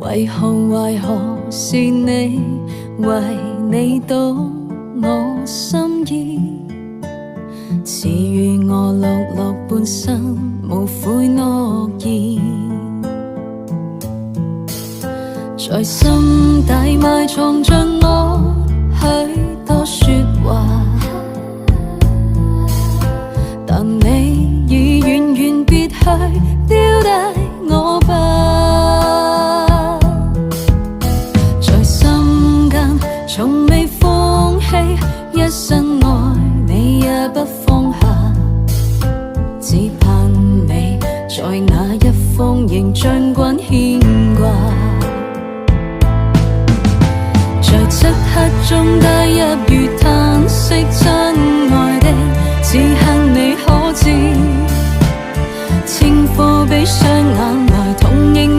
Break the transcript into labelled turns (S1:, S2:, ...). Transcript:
S1: 為何是你，為你懂我心意，賜予我樂樂半生，無悔諾言，在心底埋藏着我許多說話，但你已遠遠別去，丟低我吧。在心間從未放棄，一生愛你也不放下，只盼你在那一方仍掌管牽掛。在漆黑中帶入如嘆息，親愛的，此刻你可知，千顆悲傷眼淚痛。